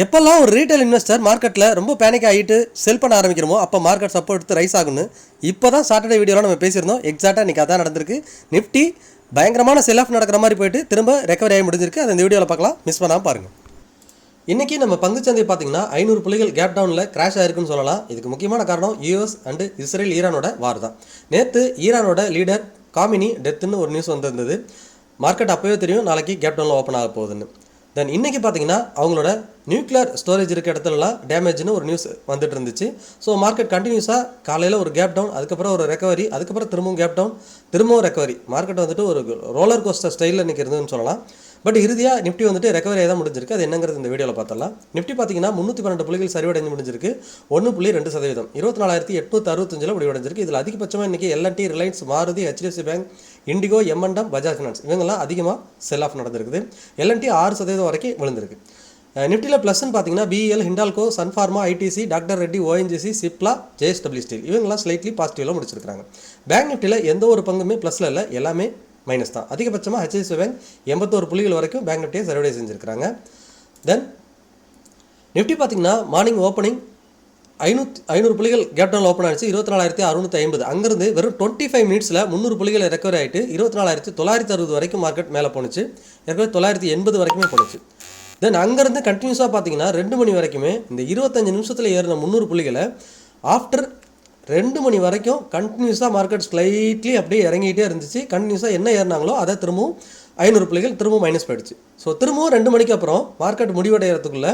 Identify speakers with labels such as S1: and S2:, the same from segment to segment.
S1: எப்போல்லாம் ஒரு retail investor மார்க்கெட்டில் ரொம்ப பேனிக் ஆகிட்டு செல் பண்ண ஆரம்பிக்கிறோமோ அப்போ மார்க்கெட் சப்போர்ட் எடுத்து ரைஸ் ஆகுன்னு இப்போ தான் சாட்டர்டே வீடியோவில் நம்ம பேசியிருந்தோம். எக்ஸாக்டாக இன்றைக்கி அதான் நடந்திருக்கு. நிஃப்டி பயங்கரமான செல் ஆஃப் நடக்கிற மாதிரி போயிட்டு திரும்ப ரெக்கவரி ஆகி முடிஞ்சிருக்கு. அதை இந்த வீடியோவில் பார்க்கலாம், மிஸ் பண்ணாமல் பாருங்கள். இன்றைக்கி நம்ம பங்குச்சந்தை பார்த்தீங்கன்னா 500 புள்ளிகள் கேப் டவுனில் கிராஷ் ஆயிருக்குன்னு சொல்லலாம். இதுக்கு முக்கியமான காரணம் யூஎஸ் அண்டு இஸ்ரேல் ஈரானோட வார் தான். நேற்று ஈரானோட லீடர் காமினி டெத்துன்னு ஒரு நியூஸ் வந்திருந்தது. மார்க்கெட் அப்போவே தெரியும் நாளைக்கு கேப் டவுனில் ஓப்பன் ஆக போகுதுன்னு. தென் இன்றைக்கி பார்த்தீங்கன்னா அவங்களோட நியூக்ளியர் ஸ்டோரேஜ் இருக்க இடத்துலலாம் டேமேஜ்னு ஒரு நியூஸ் வந்துட்டு இருந்துச்சு. ஸோ மார்க்கெட் கண்டினியூஸாக காலையில் ஒரு கேப் டவுன், அதுக்கப்புறம் ஒரு ரெக்கவரி, அதுக்கப்புறம் திரும்பவும் கேப் டவுன், திரும்பவும் ரெக்கவரி. மார்க்கெட் வந்துட்டு ஒரு ரோலர் கோஸ்டர் ஸ்டைலில் இன்றைக்கி இருந்ததுன்னு சொல்லலாம். பட் இறுதியாக நிஃப்டி வந்துட்டு ரெக்கவரி தான் முடிஞ்சிருக்கு. அது என்னங்கிறது இந்த வீடியோவில் பார்த்தலாம். நிஃப்டி பார்த்தீங்கன்னா 312 புள்ளிகள் சரிவடைஞ்சு முடிஞ்சிருக்கு. 1.2%, 24,865 முடிவடைஞ்சிருக்கு. இதில் அதிகபட்சமாக இன்றைக்கி L and T, Reliance, Maruti, HDFC bank, IndiGo, எம்என்டம், பஜாஜ் ஃபினான்ஸ் இவங்கெல்லாம் அதிகமாக செல் ஆஃப் நடந்திருக்குது. எல்என்டி 6% வரைக்கும் விழுந்திருக்கு. நிஃப்டியில் ப்ளஸ்ன்னு பார்த்தீங்கன்னா பிஎல், Hindalco, Sun Pharma, ITC, doctor Reddy, ONGC, Cipla, JSW steel இவங்கெல்லாம் ஸ்லைட்லி பாசிட்டிவில் முடிச்சிருக்காங்க. பேங்க் நிஃப்டியில் எந்த ஒரு பங்குமே ப்ளஸில் இல்லை, எல்லாமே மைனஸ் தான். அதிகபட்சமாக ஹெச்டிஎஃப்சி பேங்க் 81 புள்ளிகள் வரைக்கும் பேங்க் நிஃப்டியை சர்வே செஞ்சுருக்காங்க. தென் நிஃப்டி பார்த்தீங்கன்னா மார்னிங் ஓப்பனிங் 500 புள்ளிகள் கேப் டவுனில் ஓப்பன் ஆகிடுச்சு. 24,650. அங்கேருந்து வெறும் 25 மினிட்ஸில் 300 புள்ளிகள் ரெக்கவரி ஆகிட்டு 24,960 வரைக்கும் மார்க்கெட் மேலே போணுச்சு. ஏற்கனவே 980 வரைக்குமே போணுச்சு. தென் அங்கேருந்து கண்டினியூஸாக பார்த்தீங்கன்னா 2 மணி வரைக்குமே இந்த 25 நிமிஷத்தில் ஏறின 300 புள்ளிகளை ஆஃப்டர் 2 மணி வரைக்கும் கண்டினியூஸாக மார்க்கெட் ஸ்லைட்லி அப்படியே இறங்கிட்டே இருந்துச்சு. கண்டினியூஸாக என்ன ஏறினாங்களோ அதை திரும்பவும் 500 புள்ளிகள் திரும்பவும் மைனஸ் போயிடுச்சு. ஸோ திரும்பவும் 2 மணிக்கு அப்புறம் மார்க்கெட் முடிவடைகிறதுக்குள்ளே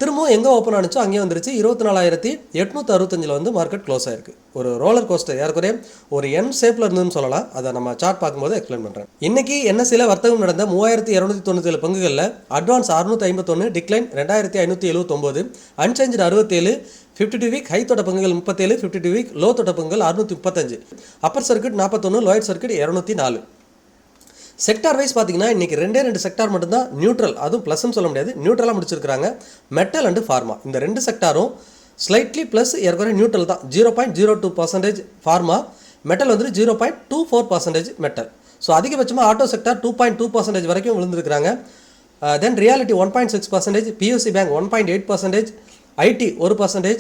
S1: திரும்பவும் எங்கே ஓப்பன் ஆனிச்சோ அங்கேயே வந்துருச்சு. 24,865 வந்து மார்க்கெட் க்ளோஸ் ஆயிருக்கு. ஒரு ரோலர் கோஸ்டர் ஏற்கனவே ஒரு என் ஷேப்பில் இருந்துன்னு சொல்லலாம். அதை நம்ம சார்ட் பார்க்கும்போது எக்ஸ்பிளைன் பண்ணுறேன். இன்றைக்கி என்எஸ்சியில் வர்த்தகம் நடந்த 3,297 பங்குகளில் advance 651, decline 2,579, unchanged 67, 52 week high தொட்ட பங்குகள் 37, 52 வீக் லோ தொட்ட பங்குகள் 635, upper circuit 41, lower circuit 204. Sector wise பார்த்தீங்கன்னா இன்றைக்கி 2 செக்டார் மட்டும்தான் நியூட்ரல், அதுவும் ப்ளஸ்ன்னு சொல்ல முடியாது, நியூட்ரலாக முடிச்சிருக்காங்க. மெட்டல் அண்டு ஃபார்மா இந்த 2 செக்டாரும் ஸ்லைட்லி ப்ளஸ், ஏற்கனவே நியூட்ரல் தான். 0.02% ஃபார்மா, மெட்டல் வந்து 0.24% மெட்டல். ஸோ அதிகபட்சமாக ஆட்டோ செக்டார் 2.2% வரைக்கும் விழுந்துருக்காங்க. Then reality 1.6%, PSU bank 1.8%, IT 1%,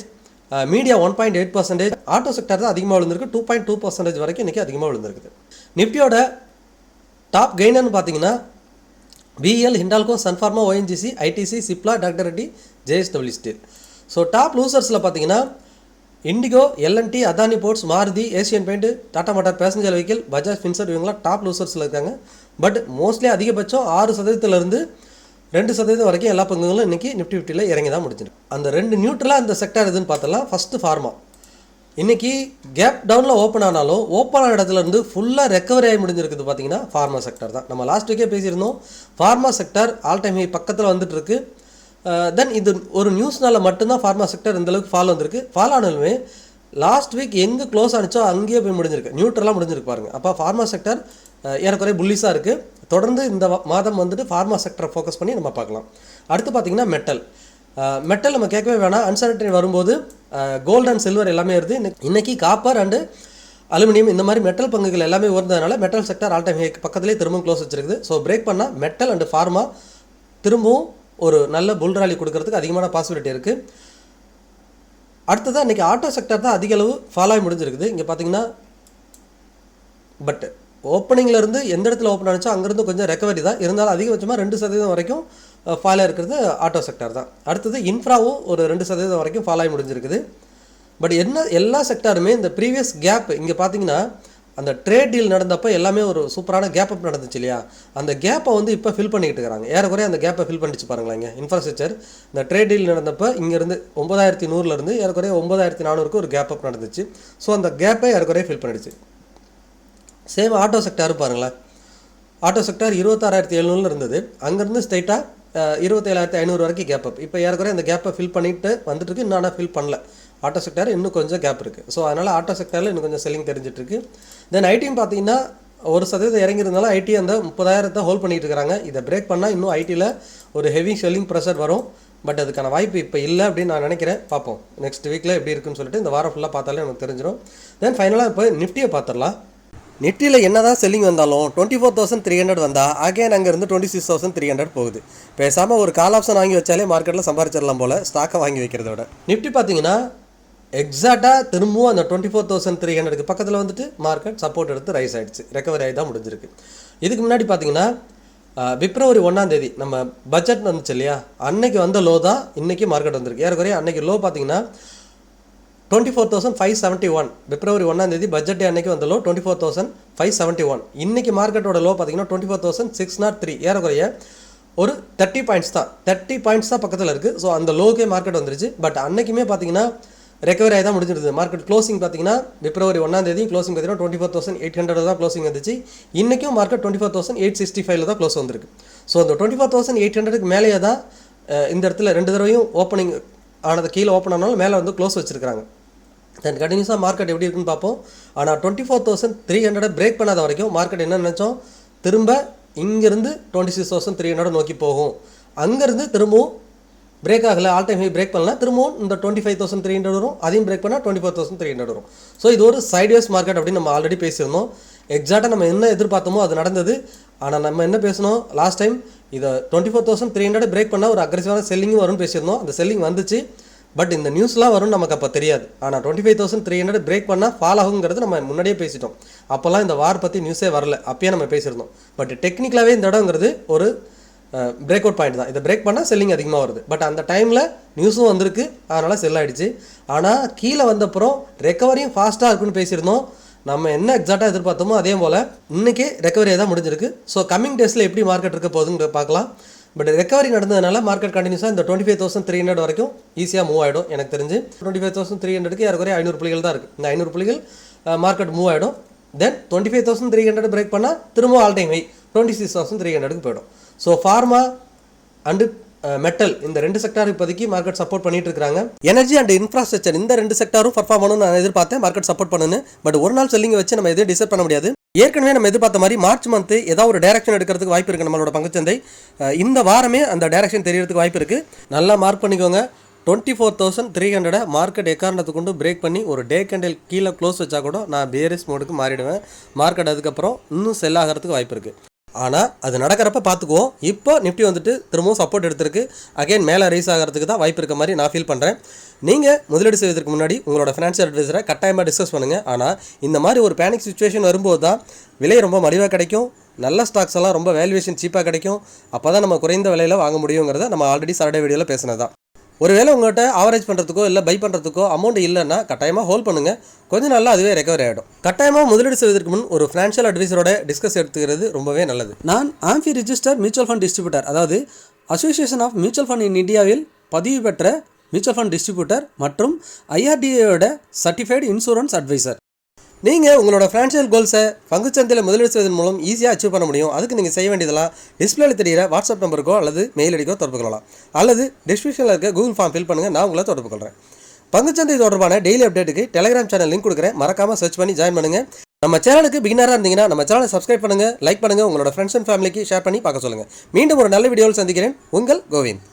S1: media 1.8%. Auto sector தான் அதிகமாக விழுந்திருக்கு. 2.2% வரைக்கும் இன்றைக்கி அதிகமாக விழுந்திருக்குது. நிஃப்டியோட டாப் கெய்னர்னு பார்த்தீங்கன்னா பிஎல், Hindalco, Sun Pharma, ONGC, ITC, Cipla, doctor Reddy, JSW Steel. So top லூசர்ஸில் பார்த்தீங்கன்னா IndiGo, L and T, Adani Ports, Maruti, Asian Paint, Tata Motor Passenger Vehicle, Bajaj Finserv இவங்களாம் டாப் லூசர்ஸில் இருக்காங்க. பட் மோஸ்ட்லி அதிகபட்சம் 6%லேருந்து 2% வரைக்கும் எல்லா பங்குகளும் இன்றைக்கி நிஃப்டி 50ல் இறங்கி தான் முடிஞ்சிருக்கு. அந்த 2 நியூட்ரலாக அந்த செக்டார் எதுன்னு பார்த்தலாம். First pharma. இன்றைக்கி கேப் டவுனில் ஓப்பன் ஆனாலும் ஓப்பன் ஆன இடத்துலேருந்து ஃபுல்லாக ரெக்கவரி ஆகி முடிஞ்சிருக்குது. பார்த்தீங்கன்னா ஃபார்மா செக்டர் தான். நம்ம லாஸ்ட் வீக்கே பேசியிருந்தோம். Pharma sector all time high பக்கத்தில் வந்துட்டுருக்கு. தென் இது ஒரு நியூஸ்னால் மட்டும்தான் ஃபார்மா செக்டர் இந்தளவுக்கு ஃபால் வந்திருக்கு. ஃபால் ஆனாலுமே லாஸ்ட் வீக் எங்கே க்ளோஸ் ஆனிச்சோ அங்கேயே போய் முடிஞ்சிருக்கு, நியூட்ரலாக முடிஞ்சிருக்கு பாருங்கள். அப்போ ஃபார்மா செக்டர் ஏறக்குறைய புல்லிஸாக இருக்குது. தொடர்ந்து இந்த மாதம் வந்துட்டு ஃபார்மா செக்டரை ஃபோக்கஸ் பண்ணி நம்ம பார்க்கலாம். அடுத்து பார்த்திங்கன்னா மெட்டல். மெட்டல் நம்ம கேட்கவே வேணாம். அன்சர்டனிட்டி வரும்போது கோல்டு அண்ட் சில்வர் எல்லாமே வருது. இன்றைக்கி காப்பர் அண்டு அலுமினியம் இந்த மாதிரி மெட்டல் பங்குகள் எல்லாமே வருந்ததுனால metal sector all time high பக்கத்துலேயே திரும்பவும் க்ளோஸ் வச்சிருக்குது. ஸோ பிரேக் பண்ணால் மெட்டல் அண்டு ஃபார்மா திரும்பவும் ஒரு நல்ல புல் ராலி கொடுக்கறதுக்கு அதிகமான பாசிபிலிட்டி இருக்குது. அடுத்ததாக இன்றைக்கி ஆட்டோ செக்டர் தான் அதிக அளவு ஃபாலோ ஆகி முடிஞ்சிருக்குது. இங்கே பார்த்தீங்கன்னா பட் ஓப்பனிங்லேருந்து எந்த இடத்துல ஓப்பன் ஆனிச்சோ அங்கேருந்து கொஞ்சம் ரெக்கவரி தான் இருந்தாலும் அதிகபட்சமாக 2% வரைக்கும் ஃபாலோ இருக்கிறது ஆட்டோ செக்டார் தான். அடுத்தது இன்ஃப்ராவும் ஒரு 2% வரைக்கும் ஃபாலோ ஆகி முடிஞ்சிருக்குது. பட் எல்லா செக்டாருமே இந்த ப்ரீவியஸ் கேப் இங்கே பார்த்தீங்கன்னா அந்த ட்ரேட் டீல் நடந்தப்போ எல்லாமே ஒரு சூப்பரான கேப் அப் நடந்துச்சு இல்லையா, அந்த கேப்பை வந்து இப்போ ஃபில் பண்ணிக்கிட்டு இருக்கிறாங்க. ஏறக்குறைய அந்த கேப்பை ஃபில் பண்ணிச்சு பாருங்களேன். இங்கே இன்ஃப்ராஸ்ட்ரக்சர் இந்த ட்ரேட் டீல் நடந்தப்போ இங்கேருந்து 9,100லேருந்து ஏறக்குறைய 9,400க்கு ஒரு கேப் அப் நடந்துச்சு. ஸோ அந்த கேப்பை ஏறக்குறைய ஃபில் பண்ணிடுச்சு. சேம் ஆட்டோ செக்டாரும் பாருங்களேன். ஆட்டோ செக்டார் 26,700 இருந்தது. அங்கேருந்து ஸ்ட்ரைட்டாக 27,500 வரைக்கும் கேப் அப். இப்போ ஏறக்குறைய அந்த கேப்பை ஃபில் பண்ணிட்டு வந்துட்டுருக்கு. இன்னும் ஆனால் ஃபில் பண்ணல. ஆட்டோ செக்டார் இன்னும் கொஞ்சம் கேப் இருக்குது. ஸோ அதனால் ஆட்டோ செக்டாரில் இன்னும் கொஞ்சம் செல்லிங் தெரிஞ்சிட்ருக்கு. தென் ஐடியும் பார்த்தீங்கன்னா 1% இறங்கியிருந்தாலும் ஐடி அந்த 30,000 ஹோல்ட் பண்ணிட்டு இருக்கிறாங்க. இதை பிரேக் பண்ணால் இன்னும் ஐடியில் ஒரு ஹெவி செல்லிங் ப்ரெஷர் வரும். பட் அதுக்கான வாய்ப்பு இப்போ இல்லை அப்படின்னு நான் நினைக்கிறேன். பார்ப்போம் நெக்ஸ்ட் வீக்கில் எப்படி இருக்குன்னு சொல்லிட்டு இந்த வாரம் ஃபுல்லாக பார்த்தாலே நமக்கு தெரிஞ்சிடும். தென் ஃபைனலாக இப்போ நிஃப்டியை பார்த்துடலாம். நிஃப்டியில் என்ன தான் செல்லிங் வந்தாலும் 24,300 வந்தால் அகைன் அங்கேருந்து 26,300 போகுது. பேசாமல் ஒரு கால் ஆப்ஷன் வாங்கி வச்சாலே மார்க்கெட்டில் சம்பாரிச்சிடலாம் போல் ஸ்டாக்கை வாங்கி வைக்கிறத விட. நிஃப்டி பார்த்தீங்கன்னா எக்ஸாக்டாக திரும்பவும் அந்த 24,300க்கு பக்கத்தில் வந்துட்டு மார்க்கெட் சப்போர்ட் எடுத்து ரைஸ் ஆகிடுச்சு, ரெக்கவரி ஆகி தான் முடிஞ்சிருக்கு. இதுக்கு முன்னாடி பார்த்தீங்கன்னா பிப்ரவரி 1ஆம் தேதி நம்ம பட்ஜெட் வந்துச்சு இல்லையா, அன்னைக்கு வந்த லோ தான் இன்றைக்கி மார்க்கெட் வந்திருக்கு. ஏறக்குறைய அன்றைக்கி லோ பார்த்தீங்கன்னா 24,571. பிப்ரவரி 1ஆம் தேதி பட்ஜெட் அன்னைக்கு வந்த லோ 24,571. இன்றைக்கி மார்க்கெட்டோட லோ பார்த்தீங்கன்னா 24,603. ஏறக்குறைய ஒரு 30 பாயிண்ட்ஸ் தான், 30 பாயிண்ட்ஸ் தான் பக்கத்தில் இருக்குது. ஸோ அந்த லோக்கே மார்க்கெட் வந்துருச்சு. பட் அன்றைக்குமே பார்த்தீங்கன்னா ரெக்கவரி ஆகி தான் முடிஞ்சிருது. மார்க்கெட் க்ளோசிங் பார்த்தீங்கன்னா பிப்ரவரி 1ஆம் தேதி க்ளோசிங் பார்த்தீங்கன்னா 24,800 தான் க்ளோசிங் வந்துச்சு. இன்றைக்கும் மார்க்கெட் 24,865 தான் க்ளோஸ் வந்திருக்கு. ஸோ அந்த 24,800க்கு மேலேயே தான் இந்த இடத்துல 2 தடவையும் ஓப்பனிங் ஆனது, கீழே ஓப்பன் ஆனாலும் மேலே வந்து க்ளோஸ் வச்சுருக்காங்க. தென் கண்டினியூஸாக மார்க்கெட் எப்படி இருக்குன்னு பார்ப்போம். ஆனால் 24,300 பிரேக் பண்ணாத வரைக்கும் மார்க்கெட் என்ன நினச்சோம், திரும்ப இங்கேருந்து 26,300 நோக்கி போகும். அங்கேருந்து திரும்பவும் பிரேக் ஆகலை, ஆல் டைம் ஹை பிரேக் பண்ணலாம், திரும்பவும் இந்த 25,300 வரும். அதையும் பிரேக் பண்ணால் 24,300 வரும். ஸோ இது ஒரு சைட்வேஸ் மார்க்கெட் அப்படின்னு நம்ம ஆல்ரெடி பேசியிருந்தோம். எக்ஸாக்டாக நம்ம என்ன எதிர்பார்த்தோமோ அது நடந்தது. ஆனால் நம்ம என்ன பேசணும் லாஸ்ட் டைம், இதை 24,300 பிரேக் பண்ணால் ஒரு அக்ரெசிவான செல்லிங்கும் வரும்னு பேசியிருந்தோம். அந்த செல்லிங் வந்துச்சு. பட் இந்த நியூஸ்லாம் வரும்னு நமக்கு அப்போ தெரியாது. ஆனால் 25,300 பிரேக் பண்ணால் ஃபால் ஆகுங்கிறது நம்ம முன்னாடியே பேசிட்டோம். அப்போல்லாம் இந்த வார் பற்றி நியூஸே வரல, அப்பயே நம்ம பேசியிருந்தோம். பட் டெக்னிக்கலாகவே இந்த இடங்கிறது ஒரு பிரேக் அவுட் பாயிண்ட் தான். இதை பிரேக் பண்ணால் செல்லிங் அதிகமாக வருது. பட் அந்த டைமில் நியூஸும் வந்திருக்கு, அதனால் செல் ஆகிடுச்சு. ஆனால் கீழே வந்தப்புறம் ரெக்கவரியும் ஃபாஸ்ட்டாக இருக்குன்னு பேசியிருந்தோம். நம்ம என்ன எக்ஸாக்டாக எதிர்பார்த்தோமோ அதே போல் இன்றைக்கி ரெக்கவரியாக தான் முடிஞ்சிருக்கு. ஸோ கம்மிங் டேஸில் எப்படி மார்க்கெட் இருக்க போகுதுன்னு பார்க்கலாம். பட் ரெக்கவரி நடந்ததுனால மார்க்கெட் கண்டினியூஸாக இந்த 25,300 வரைக்கும் ஈஸியாக மூவ் ஆகிடும். எனக்கு தெரிஞ்சு 25,300க்கு ஏறக்குறைய 500 புள்ளிகள் தான் இருக்குது. இந்த 500 புள்ளிகள் மார்க்கெட் மூவ் ஆகிடும். தென் 25,300 பிரேக் பண்ணால் திரும்ப ஆல் டைம் ஹை 26,300க்கு போயிடும். ஸோ ஃபார்மா அண்டு மெட்டல் இந்த 2 செக்டார் இப்போதைக்கு மார்க்கெட் சப்போர்ட் பண்ணிட்டு இருக்காங்க. எனர்ஜி அண்ட் இன்ஃப்ராஸ்ட்ரக்சர் இந்த 2 செக்டாரும் பர்ஃபார்ம் பண்ணணும்னு நான் எதிர்பார்த்தேன், மார்க்கெட் சப்போர்ட் பண்ணுன்னு. பட் ஒரு நாள் செல்லிங்கை வச்சு நம்ம எதுவும் டிசைட் பண்ண முடியாது. ஏற்கனவே நம்ம எதிர்பார்த்த மாதிரி மார்ச் மந்த் ஏதாவது ஒரு டைரக்ஷன் எடுக்கிறதுக்கு வாய்ப்பு இருக்குது. நம்மளோட பங்குச்சந்தை இந்த வாரமே அந்த டைரக்ஷன் தெரியறதுக்கு வாய்ப்பு இருக்குது. நல்லா மார்க் பண்ணிக்கோங்க. 24,300 மார்க்கெட் எக்காரணத்துக்கு கொண்டு பிரேக் பண்ணி ஒரு டே கேண்டில் கீழே க்ளோஸ் வச்சா கூட நான் பேரிஸ் மோடுக்கு மாறிடுவேன். மார்க்கெட் அதுக்கப்புறம் இன்னும் செல் ஆகிறதுக்கு வாய்ப்பு இருக்குது. ஆனால் அது நடக்கிறப்ப பார்த்துக்குவோம். இப்போ நிஃப்டி வந்துட்டு திரும்பவும் சப்போர்ட் எடுத்திருக்கு. அகைன் மேலே ரைஸ் ஆகிறதுக்கு தான் வாய்ப்பு இருக்க மாதிரி நான் ஃபீல் பண்ணுறேன். நீங்கள் முதலீடு செய்வதற்கு முன்னாடி உங்களோட ஃபினான்ஷியல் அட்வைசரை கட்டாயமாக டிஸ்கஸ் பண்ணுங்கள். ஆனால் இந்த மாதிரி ஒரு பேனிக் சுச்சுவேஷன் வரும்போது தான் விலை ரொம்ப மலிவாக கிடைக்கும், நல்ல ஸ்டாக்ஸ் எல்லாம் ரொம்ப வேல்யூவேஷன் சீப்பாக கிடைக்கும். அப்போ தான் நம்ம குறைந்த விலையில் வாங்க முடியுங்கிறத நம்ம ஆல்ரெடி சாட்டர்டே வீடியோவில் பேசினது தான். ஒருவேளை உங்கள்கிட்ட ஆவரேஜ் பண்ணுறதுக்கோ இல்லை பை பண்ணுறதுக்கோ அமௌண்ட் இல்லைன்னா கட்டாயமாக ஹோல்ட் பண்ணுங்கள். கொஞ்சம் நாளில் அதுவே ரெக்கவரி ஆகிடும். கட்டாயமாக முதலீடு செய்வதற்கு முன் ஒரு ஃபினான்ஷியல் அட்வைசரோட டிஸ்கஸ் எடுத்துக்கிறது ரொம்பவே நல்லது. நான் AMFI register mutual fund distributor, அதாவது association of mutual fund in இந்தியாவில் பதிவு பெற்ற மியூச்சுவல் ஃபண்ட் டிஸ்ட்ரிபியூட்டர் மற்றும் IRDAயோட சர்டிஃபைடு இன்சூரன்ஸ் அட்வைசர். நீங்கள் உங்களோட ஃபினான்ஷியல் கோல்ஸை பங்குச்சந்தையில் முதலீடு செய்வதன் மூலம் ஈஸியாக அச்சீவ் பண்ண முடியும். அதுக்கு நீங்கள் செய்ய வேண்டியதெல்லாம் டிஸ்பிளேல தெரிகிற வாட்ஸ்அப் நம்பருக்கோ அல்லது மெயில் ஐடிக்கோ தொடர்பு கொள்ளலாம். அல்லது டிஸ்கிரிப்ஷனில் இருக்க கூகுள் ஃபார்ம் ஃபில் பண்ணுங்கள், நான் உங்களை தொடர்பு கொள்கிறேன். பங்குச்சந்தை தொடர்பான டெய்லி அப்டேட்டுக்கு டெலிகிராம் சேனல் லிங்க் கொடுக்குறேன், மறக்காமல் சர்ச் பண்ணி ஜாயின் பண்ணுங்கள். நம்ம சேனலுக்கு பிகினராக இருந்தீங்கன்னா நம்ம சேனலை சப்ஸ்கிரைப் பண்ணுங்கள், லைக் பண்ணுங்கள், உங்களோட ஃப்ரெண்ட்ஸ் அண்ட் ஃபேமிலிக்கு ஷேர் பண்ணி பார்க்க சொல்லுங்கள். மீண்டும் ஒரு நல்ல வீடியோவில் சந்திக்கிறேன். உங்கள் கோவிந்த்.